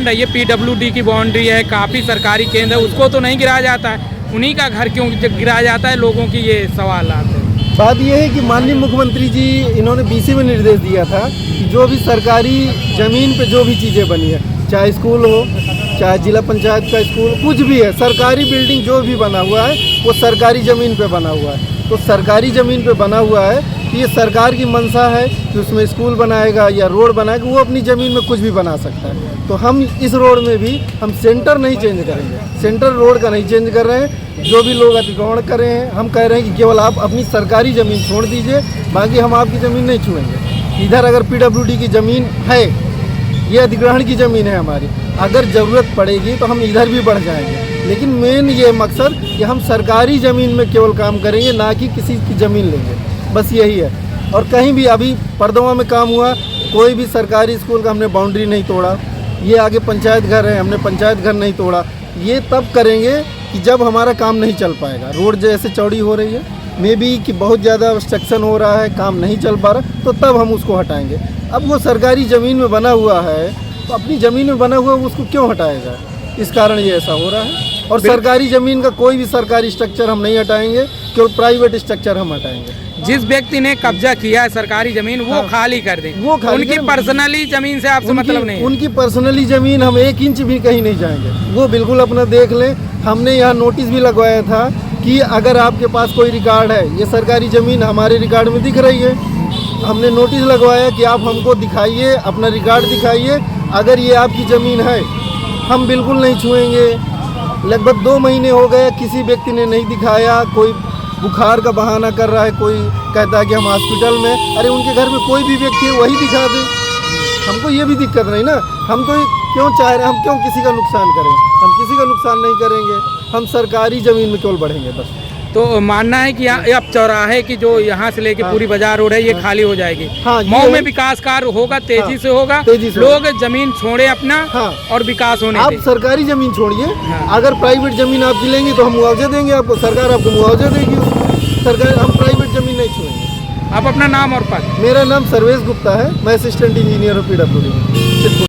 ये पीडब्ल्यूडी की बाउंड्री है, काफ़ी सरकारी केंद्र है, उसको तो नहीं गिराया जाता है, उन्हीं का घर क्यों गिराया जाता है, लोगों की ये सवाल आते हैं। बात ये है कि माननीय मुख्यमंत्री जी इन्होंने बीसी में निर्देश दिया था कि जो भी सरकारी ज़मीन पे जो भी चीज़ें बनी है, चाहे स्कूल हो, चाहे जिला पंचायत का स्कूल, कुछ भी है, सरकारी बिल्डिंग जो भी बना हुआ है वो सरकारी ज़मीन पे बना हुआ है। तो सरकारी ज़मीन पे बना हुआ है कि ये सरकार की मंशा है कि उसमें स्कूल बनाएगा या रोड बनाएगा, वो अपनी ज़मीन में कुछ भी बना सकता है। तो हम इस रोड में भी हम सेंटर नहीं चेंज करेंगे, सेंटर रोड का नहीं चेंज कर रहे हैं। जो भी लोग अतिक्रमण कर रहे हैं, हम कह रहे हैं कि केवल आप अपनी सरकारी ज़मीन छोड़ दीजिए, बाकी हम आपकी ज़मीन नहीं छुएंगे। इधर अगर पीडब्ल्यूडी की ज़मीन है, ये अधिग्रहण की ज़मीन है हमारी, अगर ज़रूरत पड़ेगी तो हम इधर भी बढ़ जाएंगे, लेकिन मेन ये मकसद कि हम सरकारी ज़मीन में केवल काम करेंगे, ना कि किसी की ज़मीन लेंगे, बस यही है। और कहीं भी अभी परदवा में काम हुआ, कोई भी सरकारी स्कूल का हमने बाउंड्री नहीं तोड़ा। ये आगे पंचायत घर है, हमने पंचायत घर नहीं तोड़ा। ये तब करेंगे कि जब हमारा काम नहीं चल पाएगा। रोड जैसे चौड़ी हो रही है, मे बी कि बहुत ज़्यादा ऑब्स्ट्रक्शन हो रहा है, काम नहीं चल पा रहा, तो तब हम उसको हटाएंगे। अब वो सरकारी ज़मीन में बना हुआ है, तो अपनी ज़मीन में बना हुआ उसको क्यों हटाया जाए, इस कारण ये ऐसा हो रहा है। और सरकारी ज़मीन का कोई भी सरकारी स्ट्रक्चर हम नहीं हटाएंगे, केवल प्राइवेट स्ट्रक्चर हम हटाएंगे। जिस व्यक्ति ने कब्जा किया है सरकारी ज़मीन, वो खाली कर दें, वो खाली उनकी पर्सनली ज़मीन से आपसे मतलब नहीं है। उनकी पर्सनली ज़मीन हम 1 इंच भी कहीं नहीं जाएंगे, वो बिल्कुल अपना देख लें। हमने यहाँ नोटिस भी लगवाया था कि अगर आपके पास कोई रिकॉर्ड है, ये सरकारी ज़मीन हमारे रिकॉर्ड में दिख रही है, हमने नोटिस लगवाया कि आप हमको दिखाइए, अपना रिकॉर्ड दिखाइए, अगर ये आपकी ज़मीन है हम बिल्कुल नहीं छुएंगे। लगभग 2 महीने हो गए, किसी व्यक्ति ने नहीं दिखाया। कोई बुखार का बहाना कर रहा है, कोई कहता है कि हम हॉस्पिटल में, अरे उनके घर में कोई भी व्यक्ति है वही दिखा दे, हमको ये भी दिक्कत नहीं ना। हम तो क्यों चाह रहे हैं, हम क्यों किसी का नुकसान करें, हम किसी का नुकसान नहीं करेंगे, हम सरकारी ज़मीन में केवल बढ़ेंगे बस। तो मानना है कि अब चौराहे की जो यहाँ से लेके पूरी बाजार रोड है, ये खाली हो जाएगी। मऊ में विकास कार्य होगा, तेजी से होगा, लोग जमीन छोड़े अपना और विकास होने आप सरकारी ज़मीन छोड़िए, अगर प्राइवेट ज़मीन आप लेंगे तो हम मुआवजा देंगे आपको, सरकार आपको मुआवजा देगी। सरकार, हम प्राइवेट ज़मीन नहीं छोड़ेंगे। आप अपना नाम और पद? मेरा नाम सर्वेश गुप्ता है, मैं असिस्टेंट इंजीनियर हूँ पीडब्ल्यूडी।